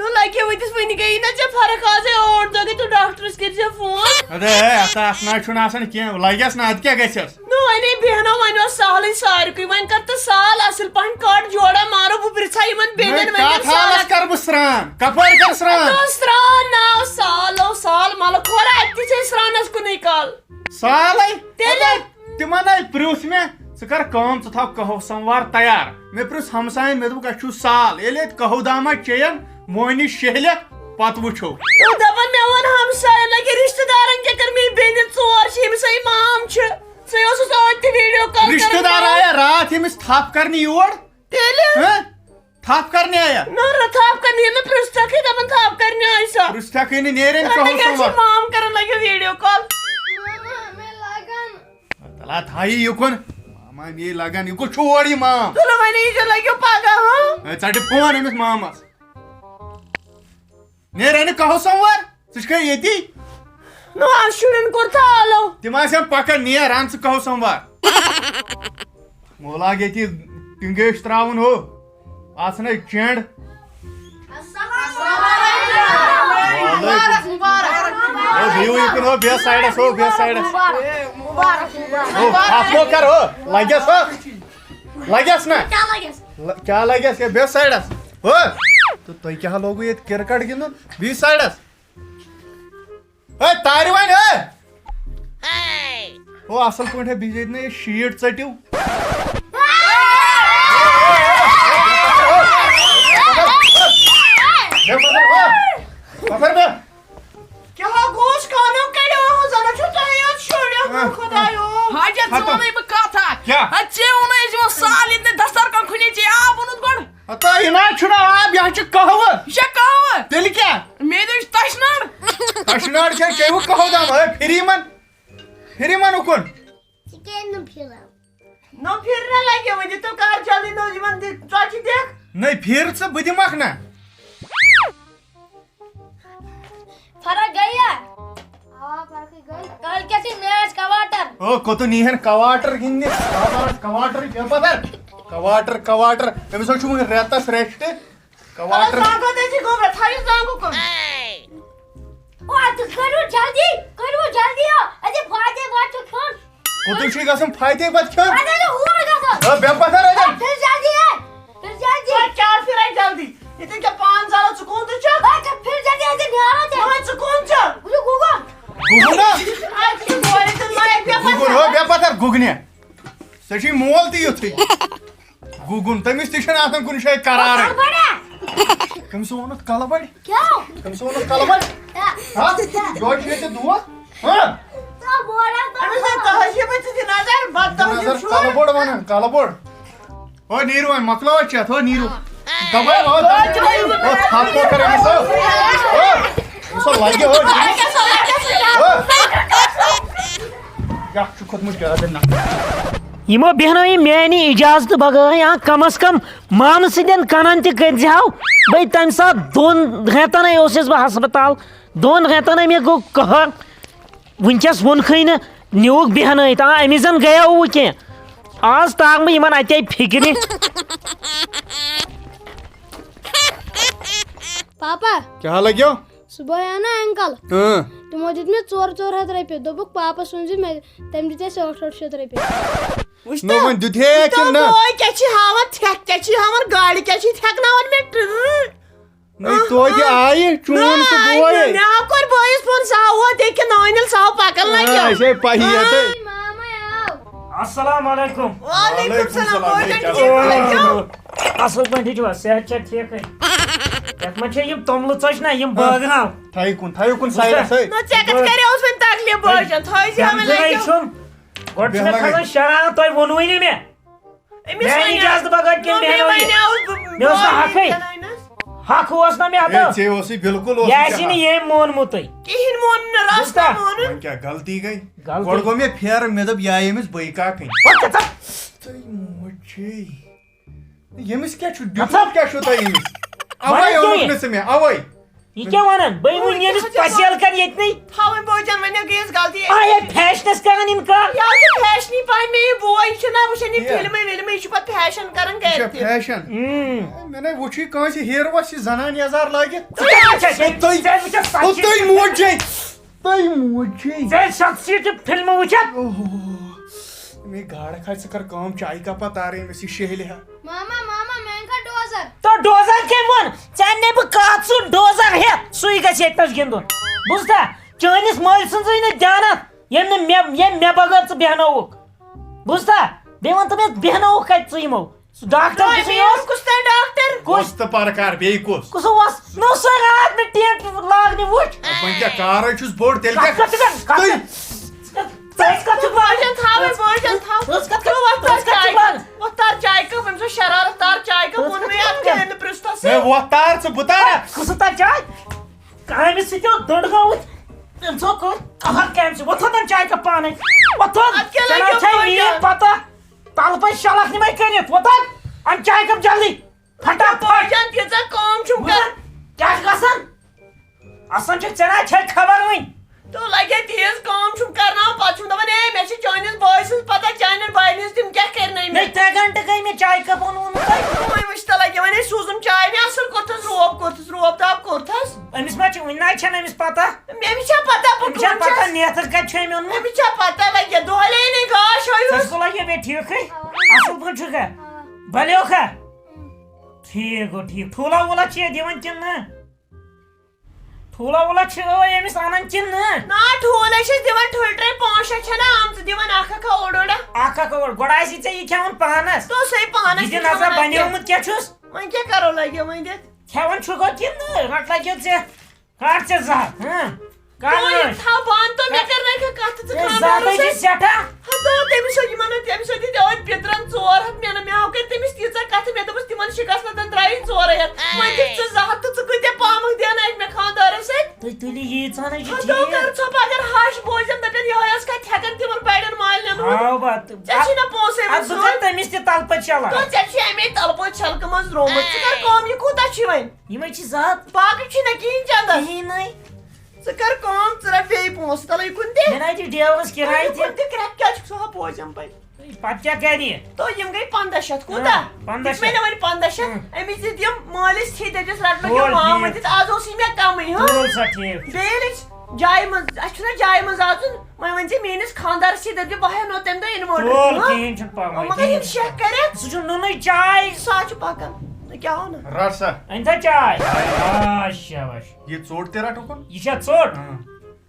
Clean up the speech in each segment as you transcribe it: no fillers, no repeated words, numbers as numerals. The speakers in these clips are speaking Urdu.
No like ودس ونی گئی نا ژےٚ فرق آز اوٹ دۄہ گٔے تو ڈاکٹرس کٔرۍ فون ادے اتھ نا چھُنہٕ آسان کینٛہہ لگٮ۪س نا ادٕ کیٛاہ گژھٮ۪س نو ونے بیہنو وۄنۍ اوس سہلٕے سارِکُے وۄنۍ کر تہٕ سال اصل پٲٹھۍ کڑ جوڑا مارو بہٕ پرژھا یِمن بیٚنٮ۪ن کتھ حالس کر بہٕ سران کپٲرۍ کر سران سران ناو سال ملک کھورا اتہِ چھِ سرانس کُنُے کال سالے تیٚلہِ تِمن ہاے پرٛژھ مےٚ ژٕ کر کٲم ژٕ تھاو قہوٕ سموار تیار مےٚ پرٛژھ ہمساین مےٚ دوٚپُکھ اَسہِ چھُ سال ییٚلہِ اَتہِ قہوٕ داما چیٚین مۄہنی شہلٮ۪کھ پتہٕ وٕچھو دپان مےٚ ووٚن ہمساین لگہِ رشتہٕ دارن کیٛاہ کٔر مےٚ بیٚنہِ ژور چھِ ییٚمِس مام چھِ ژٕ اوسُس ٲدۍ تہِ ویٖڈیو کال رشتہٕ دار آیا راتھ ییٚمِس تھپھ کرنہِ یور تیٚلہِ تھپھ کرنہِ آیا نہ تھاپ کرنہِ ییٚلہِ نہٕ پرژھتھٕے دپان تھاپ کرنہِ آے سۄ پرژھتھکھٕے نہٕ نیرن قہوٕ سموار مام کران لگہِ ویٖڈیو کال تلا تھایی یُکُن ماما مے لگان یہِ کُس چھُ اور یہِ مام تُلو وۄنۍ ییٖزیو لگیو پگاہ ہاں ژٹہِ فون أمِس مامس نیرے نہٕ قہوٕ سموار ژٕ چھکھا ییٚتی نو آز شُرٮ۪ن کوٚر تہٕ آلو تِم آسن پکان نیر ان ژٕ قہوٕ سموار مولاگ ییٚتہِ ٹنگیش تراوُن ہُہ آسنے چینڈ بِہِو یِکُن ہو بیٚہہ سایڈس ہو بیٚہہ سایڈس ہو اَتھ مو کر ہو لگٮ۪س ہو لگٮ۪س نا کیٛاہ لگٮ۪س ہے بیٚہہ سایڈس ہو تہٕ تۄہہِ کیٛاہ لوگوٗ ییٚتہِ کرکٹ گِنٛدُن بِہِو سایڈس ہے تارِ وۄنۍ ہے ہو اصل پٲٹھۍ ہے بِہِو ییٚتہِ نا یہِ شیٖٹ ژٔٹِو کیٛاہ گوٚژھ کانو کڑیو زن چھُ تۄہہِ یوت شُرٮ۪و خۄدایو حاجت ژٕ وَنَے بہٕ کتھ اکھ ژےٚ ووٚنُے أسۍ یِمو سال ییٚتہِ دسترخان کھُنے ژےٚ آب اوٚنُتھ گۄڈٕ ہتا یہِ نہ چھُنہٕ آب یہِ حظ چھُ قہوٕ یہِ چھا قہوٕ تیٚلہِ کیٛاہ مےٚ دوٚپ تشنار تشنار چھا چیٚیوٕ قہوٕ دام ہے پھِر یِمن اُکُن نو پھِرنہِ لگیو وۄنۍ دِتو کر جلدی نو یِمن ژۄچہِ دِکھ نٔے پھِر ژٕ بہٕ دِمکھ نا فرق گئی کل کیسے میچ کواٹر او کوٚتُن ییٖہن کواٹر گِنٛدنہِ کواٹر کیٛاہ پتہ کواٹر أمِس حظ چھُ وُنہِ رٮ۪تس ریسٹ کواٹر تھٲیِو زانٛگہٕ کُن کرو جلدی اتے فاتح بات چھُ کھیوٚن کوٚتُن چھُے گژھُن فاتح بت کھیوٚن اتے ہور گژھو بیٚہہ پتھر اَتٮ۪ن پھر جلدی چار پھِرے جلدی ییٚتٮ۪ن کیٛاہ پانہٕ زالو ژٕ کوٚن تہِ چھُکھ پھر جلدی اتے نیرو تے وۄنۍ ژٕ کوٚن چھُکھ گوگو گُگُن گُگُن ہو بیٚہہ پتھر گُگنہِ ژےٚ چھُے مول تہِ یُتھُے گُگُن تٔمِس تہِ چھُنہٕ آسان کُنہِ جایہِ قرارٕے کٔمِس ووٚنُتھ کلہٕ بڑِ کٔمِس ووٚنُتھ کلہٕ بڑِ یورٕ چھُ ییٚتہِ دود نظر کلہٕ بوٚڑ ونان کلہٕ بوٚڑ ہو نیٖرِو وۄنۍ مۄکلٲو چٮ۪تھ ہو نیٖرِو دبٲیِو ہو تھپھ کر أمِس ہو لگہِ ہو کیٛاہ چھُ کھوٚتمُت زیادٕ نہ یمو بیہنٲوی میانہِ اجازت بغٲر یا کم از کم مامہٕ سٕنٛدٮ۪ن کنن تہِ کٔرزِہو بے تمہِ ساتہٕ 2 رٮ۪تن اوسُس بہٕ ہسپتال 2 رٮ۪تن مےٚ گوٚو قہر وٕنکٮ۪س ووٚنکھٕے نہٕ نیوٗکھ بیہنٲیِتھ أمِس زن گٔیو وٕ کینٛہہ آز تاگ بہٕ یِمن اتے فِکرِ پاپا کیٛاہ لگیو صبح آو نا انکل تمو دِتۍ مےٚ 400 رۄپیہِ دوٚپُکھ پاپس ؤنۍزِ مےٚ تٔمۍ دِتۍ اَسہِ 800 رۄپیہِ نہ وۄنۍ دِتھے کِنہٕ نہ کیٛاہ چھِ ہاوان تھٮ۪کھ کیٛاہ چھِ ہاوان گاڑِ کیٛاہ چھِ تھٮ۪کناوان مےٚ نٔے توتہِ آیہِ چون سُہ بوے مےٚ ہاو کوٚر بٲیِس فون سُہ ہاوہو دیکھِ نٲنِل سُہ ہاو پکان لگیو اَسے پہی یتہٕ مامے آو السلام علیکم وعلیکم سلام اصل پٲٹھۍ چھُوا صحت چھا ٹھیٖکھٕے یتھ منٛز چھِ یِم توٚملہٕ ژۄچہِ نا یِم بٲگراو تھٲیِو کُن سایڈس نہ ژےٚ کتھ کریوس وۄنۍ تکلیف بٲجن تھٲیزِ چھُم گۄڈٕ چھُ مےٚ کھسان شرارت تۄہہِ ووٚنوُے نہٕ مےٚ میانہِ اجازت بغٲر کِنہٕ مےٚ اوس نہٕ حقٕے حق اوس نا مےٚ ژےٚ اوسُے بِلکُل یہِ آسہِ نہٕ ییٚمۍ مونمُتٕے کِہیٖنۍ مون نہٕ راستا مونُن وۄنۍ کیٛاہ غلطی گٔے گۄڈٕ گوٚو مےٚ پھیرٕ مےٚ دوٚپ یہِ آیہِ أمِس بٔے کاکٕنۍ ییٚمِس کیٛاہ چھُ دیُتمُت کیٛاہ چھُو تۄہہِ أمِس اَوَے اوٚنُکھ نہٕ ژٕ مےٚ اَوَے یہ کیا ونان بھائی ون یہ پسیل کر یہ تھاویں بوجان ونیا گیس غلطی آیا فیشنس کران انکار یا فیشنی پہ میں بوے چھنا وچھن فلم ولم چھ پت فیشن کران گھر تہ فیشن میں نے وچھی کانس ہیروس زنان یزار لاگت تُہۍ موجے شخصیت فلم وچھت میں گاڑ کھا ژٕ کر کٲم چاے کپا تارے أمِس یہِ شہلہِ ہا ماما ماما میں کا ڈوزر تو ڈوزر کم ون ژے بہ کت سو ڈوزر ہیت سُے گژھِ ییٚتنس گِنٛدُن بوٗزتھا چٲنِس مٲلۍ سٕنٛزٕے نہٕ دیانت ییٚمۍ مےٚ بغٲر ژٕ بیٚہنووُکھ بوٗزتھا بیٚیہِ ون تہٕ مےٚ بیٚہنووُکھ کتہِ ژٕ یِمو سُہ ڈاکٹر کس تہ ڈاکٹر کُس تہٕ پرکار بیٚیہِ کُس کُس اوس نو سُے رات مےٚ ٹینٹ لاگنہِ وٕچھ وۄنۍ کیٛاہ کارے چھُس بوٚڑ تیٚلہِ تار چائے کپ ام شرارت تار چائے کپ ون میں ات کہن پرستس ہے وۄتھ تار ژٕ بہٕ تارا کُس تار چاے کامہِ سۭتۍ دٔڑ گوٚمُت أمۍ ژوٚک کہر کامہِ سۭتۍ وۄتھو چاے کپ پانے وۄتھو پتہ تل پہ شلکھ نمے کٔرِتھ وۄتھ ام چاے کپ جلدی پھٹافٹ جان تیژا کٲم چھُم کران کیٛاہ چھُ گژھان آسان چھُ ژےٚ نا چھے خبر وۄنۍ تو لگے تیز کٲم چھُم کرناوان پتہٕ چھُم دپان اے مےٚ چھِ چٲنِس بٲے سٕنٛز پتہ چانٮ۪ن باین ہٕنٛز تِم کیٛاہ کرنٲے مےٚ 3 گھنٹہٕ گٔے مےٚ چاے کپ اوٚنوُن تۄہہِ وۄنۍ وٕچھ تہ لگے وۄنۍ سوٗزُم چاے مےٚ اصٕل کوٚرتھس روب تاپ کوٚرتھس أمِس ما چھِ وٕنہِ نا چھَنہٕ أمِس پتہ مےٚ چھا پتہ بہٕ أمِس چھا کٕم پتہ چھَس نیتھر کتہِ چھُ أمۍ اوٚنمُت مےٚ چھا پتہ لگے دۄہلے نہٕ گاش ہویوس ژٕ لگے بیٚیہِ ٹھیٖکھٕے اصٕل پٲٹھۍ چھُکھا بلیوکھا ٹھیٖک گوٚو ٹھیٖک ٹھوٗلا ووٗلا چھِ یہِ دِوان کِنہٕ نہٕ ٹھوٗلا ووٗلا چھِ أمِس اَنان کِنہٕ نہٕ نا ٹھوٗلے چھِس دِوان ٹھُلٹرے 5-6 چھَنا آمژٕ دِوان اکھ اوڑا اکھ گۄڈٕ آسی ژےٚ یہِ کھٮ۪وان پانس تو صحیح پانس یہِ دِ نظر بنیومُت کیٛاہ چھُس وۄنۍ کیٛاہ کرو لگے وۄنۍ دِتھ کھٮ۪وان چھُ گوٚو کِنہٕ نہٕ رٹ لگیو ژےٚ کڑ ژےٚ زٕ ہتھ تھاو بند تو مےٚ کرنٲیکھٕ کتھ ژٕ زیادٕ چھِ سٮ۪ٹھاہ تٔمِس تٔمِس دِوان پِترن 400 مےٚ ہاو کٔرۍ تٔمِس تیٖژاہ کتھٕ مےٚ دوٚپُس تِمن شِکستن ترٛایی 400 وۄنۍ دِکھ ژٕ 200 تہٕ ژٕ کۭتیاہ پامکھ دینٲیکھ مےٚ خانٛدارس سۭتۍ تُہۍ تُلِو ییٖژہن چھِ کر ژھۄپ اگر ہش بوزن دپن یہے ٲس کتھ ہٮ۪کان تِمن بڑٮ۪ن مالٮ۪ن ژےٚ چھی نا پونٛسے ژٕ تٔمِس تہِ تلہٕ پتہٕ چلان تو ژےٚ چھُے امے تلہٕ پٔتۍ چھلکہٕ منٛز رومُت ژٕ کر کٲم یہِ کوٗتاہ چھُے وۄنۍ یِمے چھِ زٕ ہتھ باقٕے چھُے نہ کِہیٖنۍ چندس کِہیٖنۍ ژٕ کر کٲم ژٕ رٹ بیٚیہِ پونٛسہٕ تلے کُن تہِ مےٚ نَے دِ ڈیورس کِراے تہِ کرٛٮ۪کھ کیٛاہ چھُکھ سۄ بوزم پتہٕ پتہٕ کیٛاہ کرِ تو یم گٔے 1500 کوٗتاہ 1500 مےٚ وۄنۍ 1500 أمِس دِتۍ یِم مٲلِس تھی دٔپِس رٹنُک یِم مام دِتھ آز اوس یہِ مےٚ کمٕے ٹھیٖک بیٚیہِ جایہِ منٛز اَسہِ چھُنہ جایہِ منٛز اژُن وۄنۍ ؤنۍ زِ میٲنِس خانٛدارس تھی دٔپزِ بہٕ ہٮ۪نو تمہِ دۄہ کِہیٖنۍ چھُنہٕ پرواے مگر یِم شیک کٔرِتھ سُہ چھُ نُنٕے چاے سُہ چھُ پکان کیٛاہ وَنان رٹ سا أنۍ چاے شاباش یہِ ژوٚٹ تہِ رٹ اُکُن یہِ چھا ژوٚٹ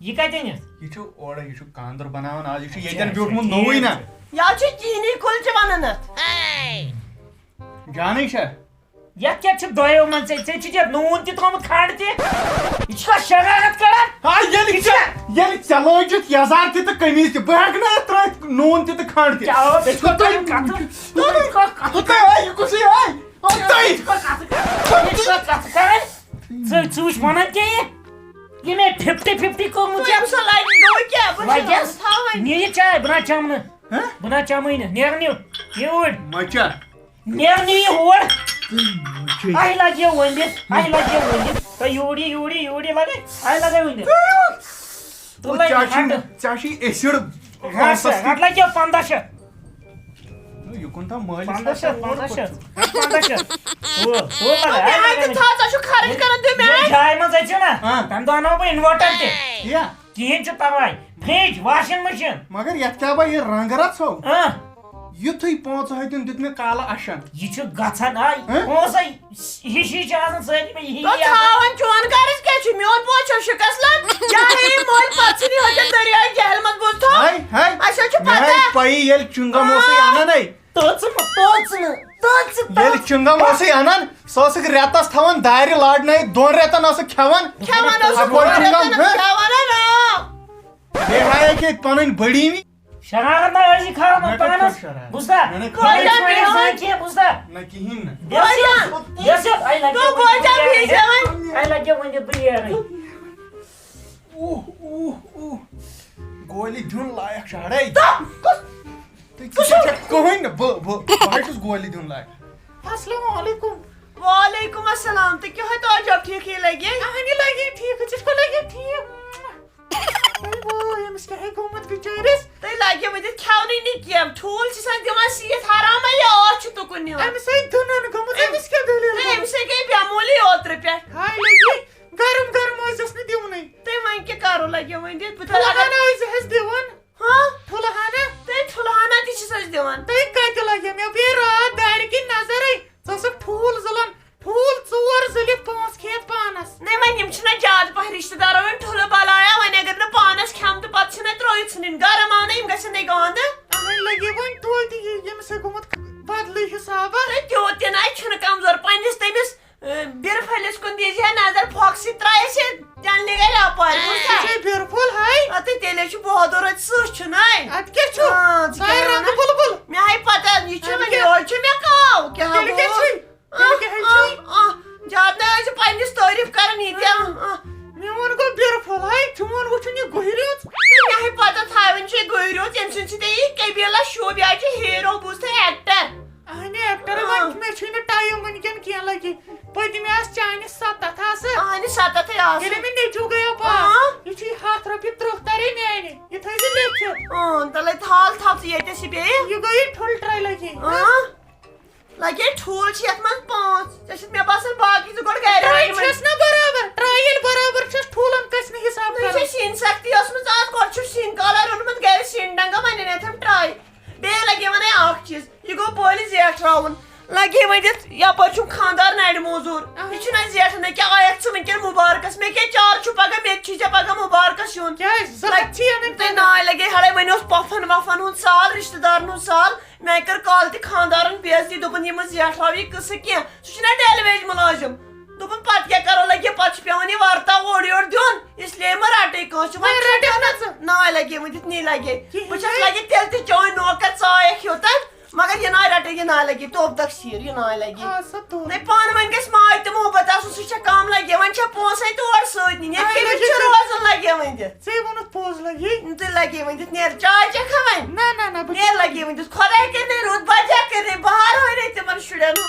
یہِ کتہِ أنِتھ یہِ چھُ اورے یہِ چھُ کاندر بناوان آز یہِ چھُ ییٚتٮ۪ن بیوٗٹھمُت نوٚوُے نا یا چھُ چیٖنی کُلچہِ ونان اتھ جانے چھا یتھ کیٛاہ چھُ دۄیو منٛز ژےٚ چھُتھ یتھ نوٗن تہِ تھومُت کھنٛڈ تہِ یہِ چھُکھا شرارت کران ییٚلہِ ژےٚ لٲجِتھ یزار تہِ تہٕ قمیٖض تہِ بہٕ ہٮ۪کہٕ نہٕ اتھ ترٲیِتھ نوٗن تہِ تہٕ کھنٛڈ تہِ ژٕ وٕچھ ونان کیٛاہ یہِ مےٚ 50-50 کوٚرمُت سۄ لگہِ گوٚو کیٛاہ بہٕ چھَس تھاوٕنۍ نہِ یہِ چاے بہٕ نا چمنہٕ بہٕ نا چمٕے نہٕ نیرنِو یوٗرۍ مچا نیرنِو یہِ ہور اَسہِ لگیو ؤنِتھ تۄہہِ یوٗرۍ لگے اَسہِ لگے ؤنِتھ ژےٚ چھُے ایسِڈ رٹ لگیو 1500 یُکُن تھاو مٲلِس 1500 ژٕ چھُکھ خرٕچ کران تُہۍ مےٚ جایہِ منٛز أژِو نا تمہِ دۄہ اَنو بہٕ اِنوٲٹر تہِ کِہیٖنۍ چھُ پرواے فرج واشنگ مشیٖن مگر یتھ کیٛاہ بہٕ یہِ رنٛگ رژھو یُتھُے 500 دیُت مےٚ کالہٕ اشن یہِ چھُ گژھان پونٛسے ہِشی چھِ آسان سٲری تھاوان چون غرض کیٛاہ چھُ میون پوچھو شِکست چاہے مٲلۍ پتہٕ ژھٕنی ہوٚتٮ۪ن دٔریاے جہل منٛز بوٗزتھو اَسہِ حظ چھُ پتہ پایی ییٚلہِ چِنٛگم اوسُے اَنان ییٚلہِ چِنٛگم اوسُے اَنان سۄ ٲسٕکھ رٮ۪تس تھاوان دارِ لاڈنٲیِتھ 2 رٮ۪تن ٲسٕکھ کھٮ۪وان بیٚیہِ ہایکھ ییٚتہِ پنٕنۍ بٔڑیٖنی شرارت نہ ٲسی کھالان پانس بوٗزتھا کینٛہہ بوٗزتھا نہ کِہیٖنۍ نہٕ لگیو ؤنِتھ بہٕ نیرٕے گولہِ دیُن لایق شہرے کٕہٕنۍ نہٕ بہٕ چھُس گولہِ دیُن لایق السلام علیکم وعلیکم السلام تو کیا ہے تو آج آپ ٹھیک ہی لگے اہنی لگی ٹھیک جس کو لگی ٹھیک أمس کیٛاہ گوٚمُت بِچٲرِس تُہۍ لگے وۄنۍ کھٮ۪ونٕے نہٕ کینٛہہ ٹھوٗل چھِ سان دِوان سیٖتھ حرام یا آز چھُ تُکُن نِوان أمِس ہے دٕنن گوٚمُت أمِس کیٛاہ دٔلیٖل تہٕ أمِس ہے گٔے بٮ۪موٗلی اوترٕ پٮ۪ٹھ ہاے لگی گرم گرم ٲسۍزٮ۪س نہٕ دِونٕے تُہۍ وۄنۍ کیٛاہ کرو لگے وۄنۍ دِتھ بہٕ ٹھُلہٕ تھاو ہنا ٲسۍزِہَس دِوان ہاں ٹھُلہٕ ہنا تُہۍ ٹھُلہٕ ہنا تہِ چھِسَس دِوان تُہۍ کتہِ لگے مےٚ پیٚیہِ راتھ دارِ کِنۍ نظرے ژٕ ٲسٕکھ ٹھوٗل زٕلان ٹھوٗل 4 زٕلِتھ 5 کھیٚتھ پانس نہ وۄنۍ یِم چھِنہ زیادٕ پہن رِشتہٕ دارو وۄنۍ ٹھُلہٕ بلایا وۄنۍ اگر نہٕ پانس کھٮ۪م تہٕ پتہٕ چھِنہ ترٛٲیِتھ ژھٕنٕنۍ گرم آو نہ یِم گژھن نہٕ گانٛدٕ اہنۍ لگی وۄنۍ توتہِ ییٚمِس ہے گوٚمُت بدلٕے حسابا تہٕ تیوٗت تہِ نہ چھُنہٕ کمزور پننِس تٔمِس بِرٕ پھٔلِس کُن دیٖزِ ہا نظر پھۄکھ سۭتۍ ترٛایس یہِ تیٚلہِ گٔے لپارِ ژےٚ چھے بیرفول ہاے تہٕ تیٚلے چھُ بہادُر اَتہِ سٕہ چھُناے اتھ کیٛاہ چھُ ژاے رنٛگہٕ بُلبُل مےٚ ہاے پتہ یہِ چھُ وۄنۍ یورٕ چھُ مےٚ کاو کیٛاہ تیٚلہِ کیٛاہ چھُے تیٚلہِ کیٛاہ چھُے زیادٕ نہ ٲسۍ پننِس تعریٖف کران ییٖتیٛاہ میون گوٚو بیرفول ہاے چون وٕچھُن یہِ گُہرِیوژ مےٚ ہاے پتہ تھاوٕنۍ چھِ گٔرِیوٗ ییٚمہِ سٕنٛدۍ سۭتۍ یہِ قبیٖلا شوٗب یہِ حظ چھُ ہیٖرو بوٗزتھٕ ایٚکٹر اہنہِ ایٚکٹر وۄنۍ مےٚ چھُے نہٕ ٹایم وٕنکٮ۪ن کینٛہہ لگی پٔتمہِ آسہٕ چانہِ 7 آسہٕ اہنہِ 7 آسہٕ ییٚلہِ مےٚ نیٚچوٗ گٔیو پاس یہِ چھُے 100 رۄپیہِ 30 ترے میانہِ یہِ تھٲیزِ لیکھِتھ تیٚلے تھال تھاو ژٕ ییٚتٮ۪س یہِ بیٚیہِ یہِ گٔیے ٹھُلہٕ لگی لگے ٹھوٗل چھِ یتھ منٛز 5 ژےٚ چھُتھ مےٚ باسان باقٕے ژٕ گۄڈٕ گرِ ٹراے چھس نا برابر ٹراے ییٚلہِ برابر چھس ٹھوٗلن کٔژ نہٕ حساب تُہۍ چھِ سِنۍ سختی ٲسمٕژ آز گۄڈٕ چھُ سِنۍ کالر روٚنمُت گرِ سِنۍ ڈنگا وۄنۍ أنِتھَن ٹراے بیٚیہِ لگے وۄنۍ اکھ چیٖز یہِ گوٚو پٲلہِ زیٹھراوُن لگے وۄنۍ دِتھ یپٲرۍ چھُم خانٛدار نرِ موزوٗر یہِ چھُنہ زیٹھان مےٚ کیٛاہ آیکھ ژٕ وٕنکٮ۪ن مُبارکس مےٚ کیٛاہ چار چھُ پگاہ مےٚ تہِ چھُے ژےٚ پگاہ مُبارکس یُن کیٛازِ زٕ ہتھ چھی اَنٕنۍ تہٕ ناے لگے ہڑے وۄنۍ اوس پۄپھن وۄپھن ہُنٛد سال رِشتہٕ دارن ہُنٛد سال مےٚ کٔر کالہٕ تہِ خانٛدارن بے عزتی دوٚپُن یِمہٕ زیٹھراو یہِ قٕصہٕ کینٛہہ سُہ چھُنہ ڈیلی ویج مُلٲزِم دوٚپُن پتہٕ کیٛاہ کرو لگے پتہٕ چھُ پیٚوان یہِ ورتاو اورٕ یورٕ دیُن اسلیے ما رٹے کٲنٛسہِ وۄنۍ رٹکھ نہ ژٕ ناے لگے وۄنۍ دِتھ نی لگے بہٕ چھس لگے تیٚلہِ تہِ چٲنۍ نوکر ژایکھ ہیوٚتن مگر یہِ ناے رٹے یہِ ناے لگے توٚپ دکھ سیٖر یہِ ناے لگے نَے پانہٕ ؤنۍ گژھِ ماے تہٕ محبت آسُن سُہ چھےٚ کم لگے وۄنۍ چھےٚ پونٛسے تور سۭتۍ نِنۍ ییٚتہِ کٔمِس چھُ روزُن لگے وۄنۍ دِتھ ژےٚ ووٚنُتھ پوٚز لگی تہٕ لگے وۄنۍ دِتھ نیر چاے چکھا وۄنۍ نہ نیر لگے وۄنۍ دِتھ خۄداے کٔرِنۍ